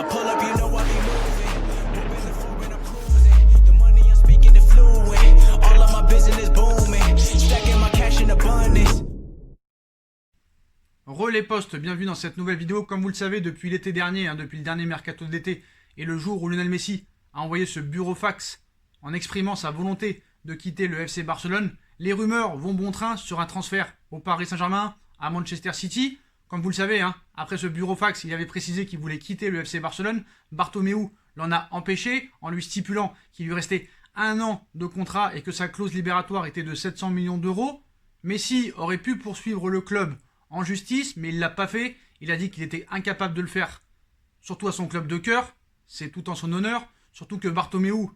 I pull up, you know I be moving. Moving the floor and I'm cruising. The money I'm speaking is fluent. All of my business booming. Stacking my cash in abundance. Les postes, bienvenue dans cette nouvelle vidéo. Comme vous le savez, depuis l'été dernier, depuis le dernier mercato d'été, et le jour où Lionel Messi a envoyé ce burofax en exprimant sa volonté de quitter le FC Barcelone, les rumeurs vont bon train sur un transfert au Paris Saint-Germain, à Manchester City. Comme vous le savez, après ce burofax, il avait précisé qu'il voulait quitter le FC Barcelone. Bartomeu l'en a empêché en lui stipulant qu'il lui restait 1 an de contrat et que sa clause libératoire était de 700 millions d'euros. Messi aurait pu poursuivre le club en justice, mais il ne l'a pas fait. Il a dit qu'il était incapable de le faire, surtout à son club de cœur. C'est tout en son honneur. Surtout que Bartomeu,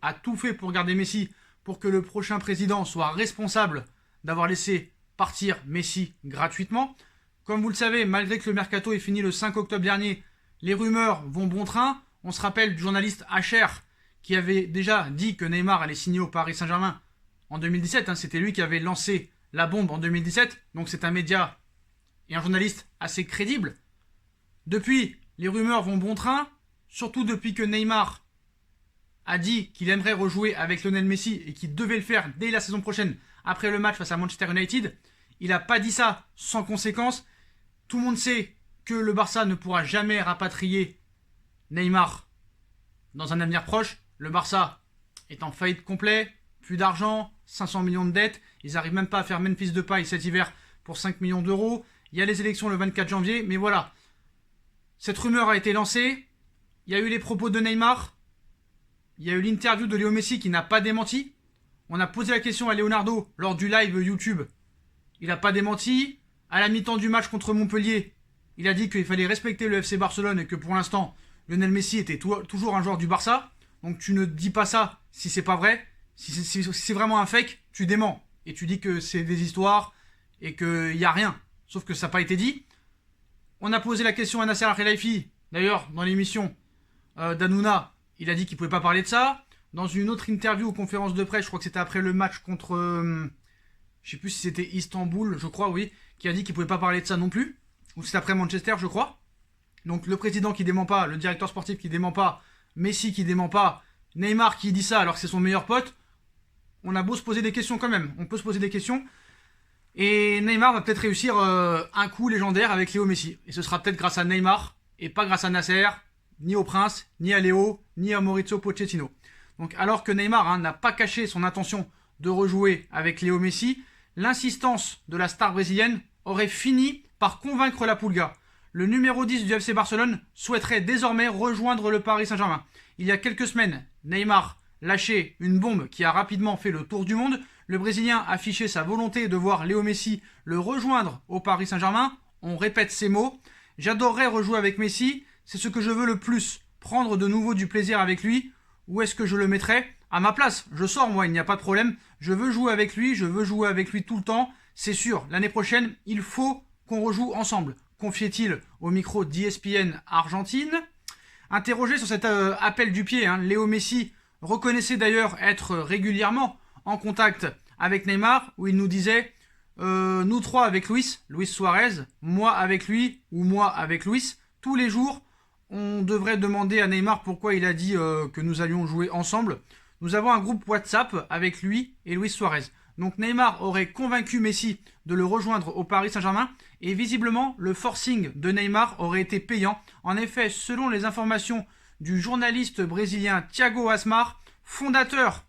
a tout fait pour garder Messi, pour que le prochain président soit responsable d'avoir laissé partir Messi gratuitement. Comme vous le savez, malgré que le mercato est fini le 5 octobre dernier, les rumeurs vont bon train. On se rappelle du journaliste HR qui avait déjà dit que Neymar allait signer au Paris Saint-Germain en 2017. C'était lui qui avait lancé la bombe en 2017. Donc c'est un média et un journaliste assez crédible. Depuis, les rumeurs vont bon train, surtout depuis que Neymar a dit qu'il aimerait rejouer avec Lionel Messi et qu'il devait le faire dès la saison prochaine, après le match face à Manchester United. Il n'a pas dit ça sans conséquence. Tout le monde sait que le Barça ne pourra jamais rapatrier Neymar dans un avenir proche. Le Barça est en faillite complet, plus d'argent, 500 millions de dettes. Ils n'arrivent même pas à faire Memphis Depay cet hiver pour 5 millions d'euros. Il y a les élections le 24 janvier, mais voilà. Cette rumeur a été lancée. Il y a eu les propos de Neymar. Il y a eu l'interview de Léo Messi qui n'a pas démenti. On a posé la question à Leonardo lors du live YouTube. Il n'a pas démenti. À la mi-temps du match contre Montpellier, il a dit qu'il fallait respecter le FC Barcelone et que pour l'instant, Lionel Messi était toujours un joueur du Barça. Donc tu ne dis pas ça si c'est pas vrai. Si c'est vraiment un fake, tu démens. Et tu dis que c'est des histoires et qu'il n'y a rien. Sauf que ça n'a pas été dit. On a posé la question à Nasser Al-Khelaifi. D'ailleurs, dans l'émission d'Hanouna, il a dit qu'il ne pouvait pas parler de ça. Dans une autre interview ou conférence de presse, je crois que c'était après le match contre... je ne sais plus si c'était Istanbul, je crois, oui. Qui a dit qu'il ne pouvait pas parler de ça non plus. Ou c'était après Manchester, je crois. Donc le président qui dément pas, le directeur sportif qui dément pas, Messi qui dément pas, Neymar qui dit ça alors que c'est son meilleur pote. On a beau se poser des questions quand même. On peut se poser des questions. Et Neymar va peut-être réussir un coup légendaire avec Léo Messi. Et ce sera peut-être grâce à Neymar et pas grâce à Nasser, ni au Prince, ni à Léo, ni à Maurizio Pochettino. Donc alors que Neymar n'a pas caché son intention de rejouer avec Léo Messi, l'insistance de la star brésilienne aurait fini par convaincre la Pulga. Le numéro 10 du FC Barcelone souhaiterait désormais rejoindre le Paris Saint-Germain. Il y a quelques semaines, Neymar lâchait une bombe qui a rapidement fait le tour du monde. Le Brésilien affichait sa volonté de voir Léo Messi le rejoindre au Paris Saint-Germain. On répète ces mots. « J'adorerais rejouer avec Messi, c'est ce que je veux le plus, prendre de nouveau du plaisir avec lui. Où est-ce que je le mettrais ? À ma place, je sors moi, il n'y a pas de problème. Je veux jouer avec lui tout le temps. C'est sûr, l'année prochaine, il faut qu'on rejoue ensemble. » Confiait-il au micro d'ESPN Argentine. Interrogé sur cet appel du pied, Léo Messi reconnaissait d'ailleurs être régulièrement en contact avec Neymar, où il nous disait nous trois avec Luis Suarez, moi avec lui ou moi avec Luis, tous les jours, on devrait demander à Neymar pourquoi il a dit que nous allions jouer ensemble. Nous avons un groupe WhatsApp avec lui et Luis Suarez. Donc Neymar aurait convaincu Messi de le rejoindre au Paris Saint-Germain et visiblement le forcing de Neymar aurait été payant. En effet, selon les informations du journaliste brésilien Thiago Asmar, fondateur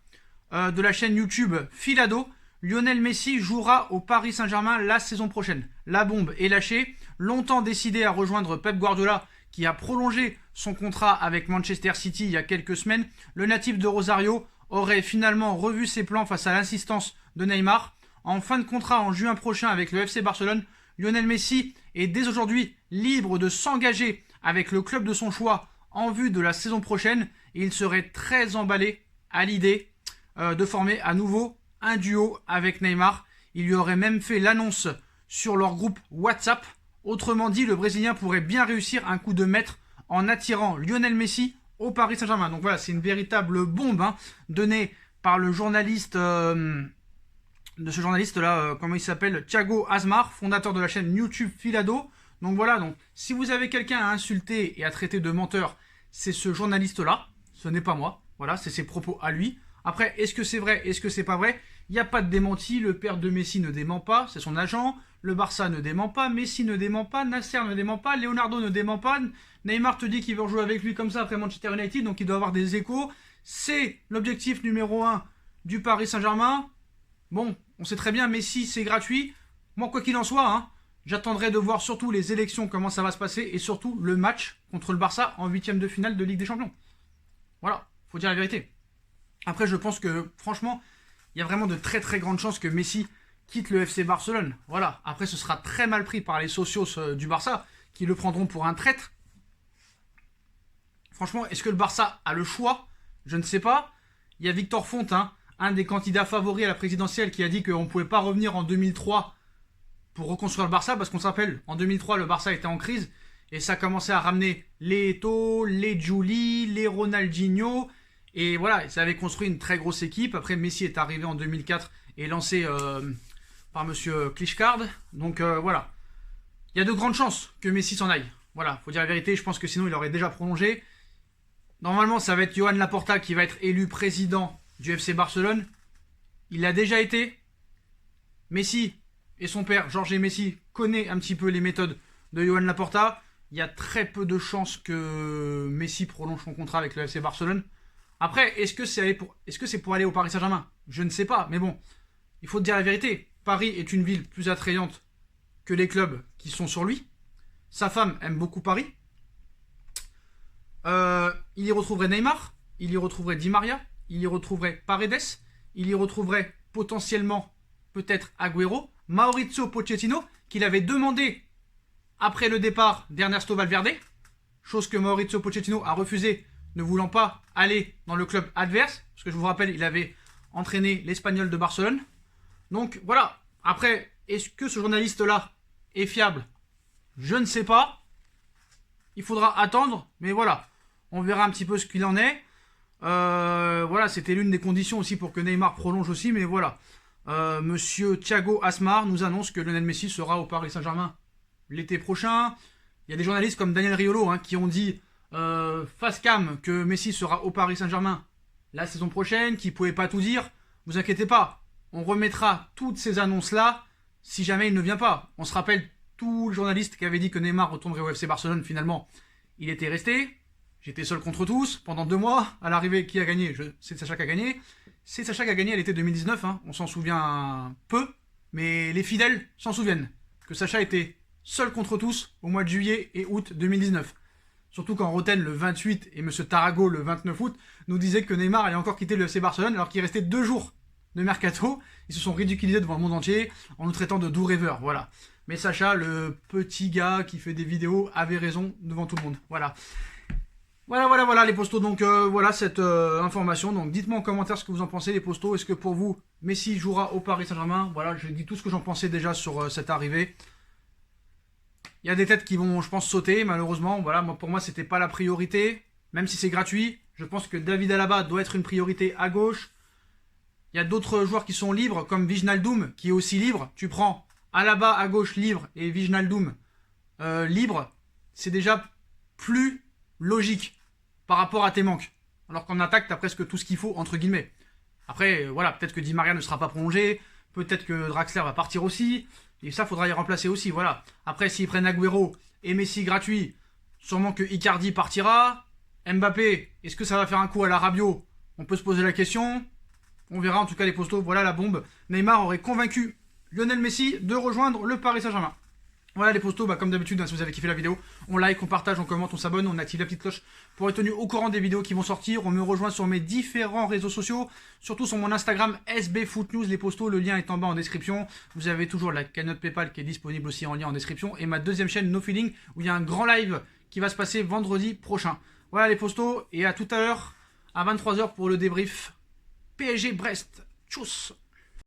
de la chaîne YouTube Filado, Lionel Messi jouera au Paris Saint-Germain la saison prochaine. La bombe est lâchée. Longtemps décidé à rejoindre Pep Guardiola, qui a prolongé son contrat avec Manchester City il y a quelques semaines, le natif de Rosario aurait finalement revu ses plans face à l'insistance de Neymar. En fin de contrat en juin prochain avec le FC Barcelone, Lionel Messi est dès aujourd'hui libre de s'engager avec le club de son choix en vue de la saison prochaine et il serait très emballé à l'idée de former à nouveau un duo avec Neymar. Il lui aurait même fait l'annonce sur leur groupe WhatsApp. Autrement dit, le Brésilien pourrait bien réussir un coup de maître en attirant Lionel Messi au Paris Saint-Germain. Donc voilà, c'est une véritable bombe donnée par le journaliste de ce journaliste-là, comment il s'appelle, Thiago Asmar, fondateur de la chaîne YouTube Filado. Donc voilà, donc si vous avez quelqu'un à insulter et à traiter de menteur, c'est ce journaliste-là, ce n'est pas moi. Voilà, c'est ses propos à lui. Après, est-ce que c'est vrai, est-ce que c'est pas vrai? Il n'y a pas de démenti, le père de Messi ne dément pas, c'est son agent. Le Barça ne dément pas, Messi ne dément pas, Nasser ne dément pas, Leonardo ne dément pas. Neymar te dit qu'il veut rejouer avec lui comme ça après Manchester United, donc il doit avoir des échos. C'est l'objectif numéro 1 du Paris Saint-Germain. Bon, on sait très bien, Messi c'est gratuit. Moi, quoi qu'il en soit, hein, j'attendrai de voir surtout les élections, comment ça va se passer, et surtout le match contre le Barça en 8ème de finale de Ligue des Champions. Voilà, faut dire la vérité. Après, je pense que, franchement, il y a vraiment de très très grandes chances que Messi quitte le FC Barcelone. Voilà, après ce sera très mal pris par les socios du Barça, qui le prendront pour un traître. Franchement, est-ce que le Barça a le choix? Je ne sais pas. Il y a Victor Font, hein, un des candidats favoris à la présidentielle, qui a dit qu'on ne pouvait pas revenir en 2003 pour reconstruire le Barça, parce qu'on se rappelle, en 2003, le Barça était en crise, et ça commençait à ramener les Eto'o, les Juli, les Ronaldinho, et voilà, ça avait construit une très grosse équipe. Après, Messi est arrivé en 2004 et lancé par monsieur Klitschkard. Donc voilà, il y a de grandes chances que Messi s'en aille. Voilà, faut dire la vérité, je pense que sinon il aurait déjà prolongé. Normalement, ça va être Joan Laporta qui va être élu président du FC Barcelone. Il l'a déjà été. Messi et son père, Jorge Messi, connaît un petit peu les méthodes de Joan Laporta. Il y a très peu de chances que Messi prolonge son contrat avec le FC Barcelone. Après, est-ce que c'est pour aller au Paris Saint-Germain? Je ne sais pas, mais bon, il faut dire la vérité. Paris est une ville plus attrayante que les clubs qui sont sur lui. Sa femme aime beaucoup Paris. Il y retrouverait Neymar, il y retrouverait Di Maria, il y retrouverait Paredes, il y retrouverait potentiellement peut-être Agüero, Maurizio Pochettino, qu'il avait demandé après le départ d'Ernesto Valverde, chose que Maurizio Pochettino a refusé, ne voulant pas aller dans le club adverse, parce que je vous rappelle, il avait entraîné l'Espagnol de Barcelone. Donc voilà, après, est-ce que ce journaliste-là est fiable? Je ne sais pas. Il faudra attendre, mais voilà, on verra un petit peu ce qu'il en est. Voilà, c'était l'une des conditions aussi pour que Neymar prolonge aussi, mais voilà. Monsieur Thiago Asmar nous annonce que Lionel Messi sera au Paris Saint-Germain l'été prochain. Il y a des journalistes comme Daniel Riolo hein, qui ont dit face cam que Messi sera au Paris Saint-Germain la saison prochaine, qui ne pouvaient pas tout dire. Vous inquiétez pas, on remettra toutes ces annonces-là si jamais il ne vient pas. On se rappelle tout le journaliste qui avait dit que Neymar retournerait au FC Barcelone, finalement, il était resté. J'étais seul contre tous pendant 2 mois. À l'arrivée, qui a gagné? C'est Sacha qui a gagné. C'est Sacha qui a gagné à l'été 2019. Hein. On s'en souvient peu, mais les fidèles s'en souviennent. Que Sacha était seul contre tous au mois de juillet et août 2019. Surtout quand Roten le 28 et M. Tarago le 29 août nous disaient que Neymar allait encore quitter le FC Barcelone alors qu'il restait 2 jours de mercato. Ils se sont ridiculisés devant le monde entier en nous traitant de doux rêveurs. Voilà. Mais Sacha, le petit gars qui fait des vidéos, avait raison devant tout le monde. Voilà. Voilà les postos. Donc voilà cette information. Donc dites-moi en commentaire ce que vous en pensez les postos. Est-ce que pour vous, Messi jouera au Paris Saint-Germain? Voilà, je dis tout ce que j'en pensais déjà sur cette arrivée. Il y a des têtes qui vont, je pense, sauter, malheureusement. Voilà, pour moi, c'était pas la priorité. Même si c'est gratuit, je pense que David Alaba doit être une priorité à gauche. Il y a d'autres joueurs qui sont libres, comme Wijnaldum, qui est aussi libre. Tu prends Alaba à gauche libre et Wijnaldum libre. C'est déjà plus logique par rapport à tes manques. Alors qu'en attaque, tu as presque tout ce qu'il faut, entre guillemets. Après, voilà, peut-être que Di Maria ne sera pas prolongé. Peut-être que Draxler va partir aussi. Et ça, faudra y remplacer aussi, voilà. Après, s'ils prennent Agüero et Messi gratuit, sûrement que Icardi partira. Mbappé, est-ce que ça va faire un coup à la Rabiot? On peut se poser la question. On verra, en tout cas, les postos, voilà la bombe. Neymar aurait convaincu Lionel Messi de rejoindre le Paris Saint-Germain. Voilà les postos, comme d'habitude, hein, si vous avez kiffé la vidéo, on like, on partage, on commente, on s'abonne, on active la petite cloche pour être tenu au courant des vidéos qui vont sortir. On me rejoint sur mes différents réseaux sociaux, surtout sur mon Instagram SBFootNews, les postos, le lien est en bas en description. Vous avez toujours la cagnotte PayPal qui est disponible aussi en lien en description, et ma deuxième chaîne No Feeling où il y a un grand live qui va se passer vendredi prochain. Voilà les postos, et à tout à l'heure, à 23h pour le débrief PSG Brest. Tchuss.